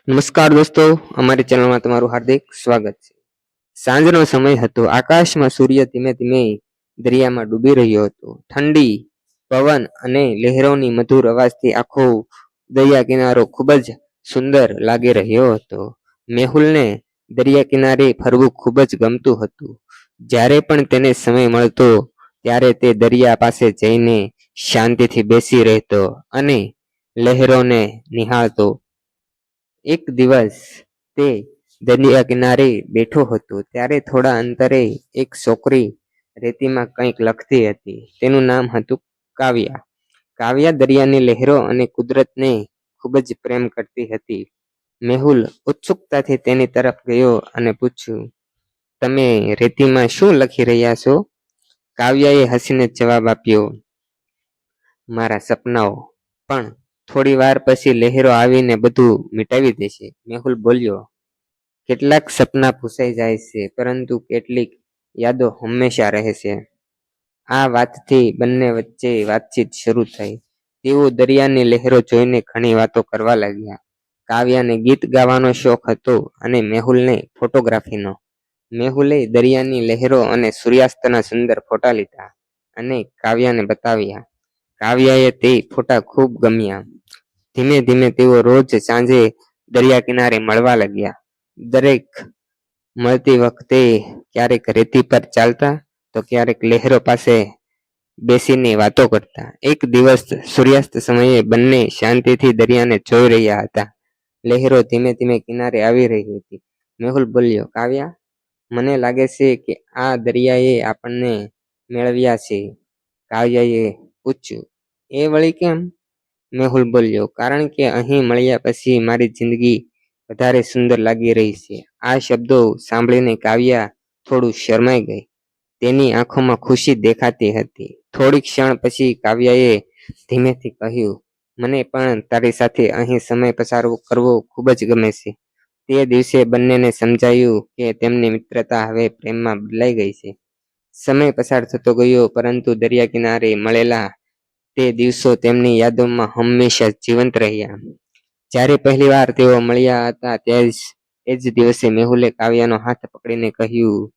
નમસ્કાર દોસ્તો, અમારી ચેનલમાં તમારું હાર્દિક સ્વાગત છે. સાંજનો સમય હતો. આકાશમાં સૂર્ય ધીમે ધીમે દરિયામાં ડૂબી રહ્યો હતો. ઠંડી પવન અને લહેરોની મધુર અવાજથી આખો દરિયા કિનારો ખૂબ જ સુંદર લાગી રહ્યો હતો. મેહુલને દરિયા કિનારે ફરવું ખૂબ જ ગમતું હતું. જ્યારે પણ તેને સમય મળતો ત્યારે તે દરિયા પાસે જઈને શાંતિથી બેસી રહેતો અને લહેરોને નિહાળતો. એક દિવસ તે દરિયા કિનારે બેઠો હતો ત્યારે થોડા અંતરે એક છોકરી રેતીમાં કંઈક લખતી હતી. તેનું નામ હતું કાવ્યા. કાવ્યા દરિયાની લહેરો અને કુદરતને ખૂબ જ પ્રેમ કરતી હતી. મેહુલ ઉત્સુકતાથી તેની તરફ ગયો અને પૂછ્યું, તમે રેતીમાં શું લખી રહ્યા છો? કાવ્યાએ હસીને જવાબ આપ્યો, મારા સપનાઓ. પણ થોડી વાર પછી લહેરો આવીને બધું મિટાવી દેશે. મેહુલ બોલ્યો, કેટલાક સપના ભૂસાઈ જાય છે, પરંતુ કેટલીક યાદો હંમેશા રહે છે. આ વાતથી બંને વચ્ચે વાતચીત શરૂ થઈ. તેઓ દરિયાની લહેરો જોઈને ઘણી વાતો કરવા લાગ્યા. કાવ્યાને ગીત ગાવાનો શોખ હતો અને મેહુલને ફોટોગ્રાફીનો. મેહુલે દરિયાની લહેરો અને સૂર્યાસ્તના સુંદર ફોટા લીધા અને કાવ્યાને બતાવ્યા. કાવ્યાએ તે ફોટા ખૂબ ગમ્યા. ધીમે ધીમે તેઓ રોજ સાંજે દરિયા કિનારે મળવા લાગ્યા. દરેક મળતી વખતે ક્યારેક રેતી પર ચાલતા તો ક્યારેક લહેરો પાસે બેસીને વાતો કરતા. એક દિવસ સૂર્યાસ્ત સમયે બંને શાંતિથી દરિયાને જોઈ રહ્યા હતા. લહેરો ધીમે ધીમે કિનારે આવી રહી હતી. મેહુલ બોલ્યો, કાવ્યા, મને લાગે છે કે આ દરિયાએ આપણને મેળવ્યા છે. કાવ્યાએ પૂછ્યું, એ વળી કેમ? મેહુલ બોલ્યો, કારણ કે અહીં મળ્યા પછી મારી જિંદગી વધારે સુંદર લાગી રહી છે. આ શબ્દો સાંભળીને કાવ્યા થોડું શરમાઈ ગઈ. તેની આંખોમાં ખુશી દેખાતી હતી. થોડી ક્ષણ પછી કાવ્યાએ ધીમેથી કહ્યું, મને પણ તારી સાથે અહીં સમય પસાર કરવો ખૂબ જ ગમે છે. તે દિવસે બંનેને સમજાયું કે તેમની મિત્રતા હવે પ્રેમમાં બદલાઈ ગઈ છે. સમય પસાર થતો ગયો, પરંતુ દરિયા કિનારે મળેલા તે દિવસો તેમની યાદોમાં હંમેશા જીવંત રહ્યા. જ્યારે પહેલી વાર તેઓ મળ્યા હતા એ જ દિવસે મેહુલે કાવ્યાનો હાથ પકડીને કહ્યું,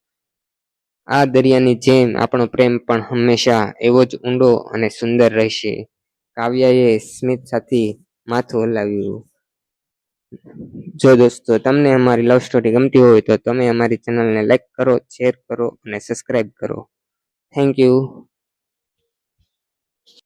આ દરિયાની જેમ આપણો પ્રેમ પણ હંમેશા એવો જ ઊંડો અને સુંદર રહેશે. કાવ્યાએ સ્મિત સાથે માથું હલાવ્યું. જો દોસ્તો તમને અમારી લવ સ્ટોરી ગમતી હોય તો તમે અમારી ચેનલને લાઈક કરો, શેર કરો અને સબસ્ક્રાઈબ કરો. Thank you.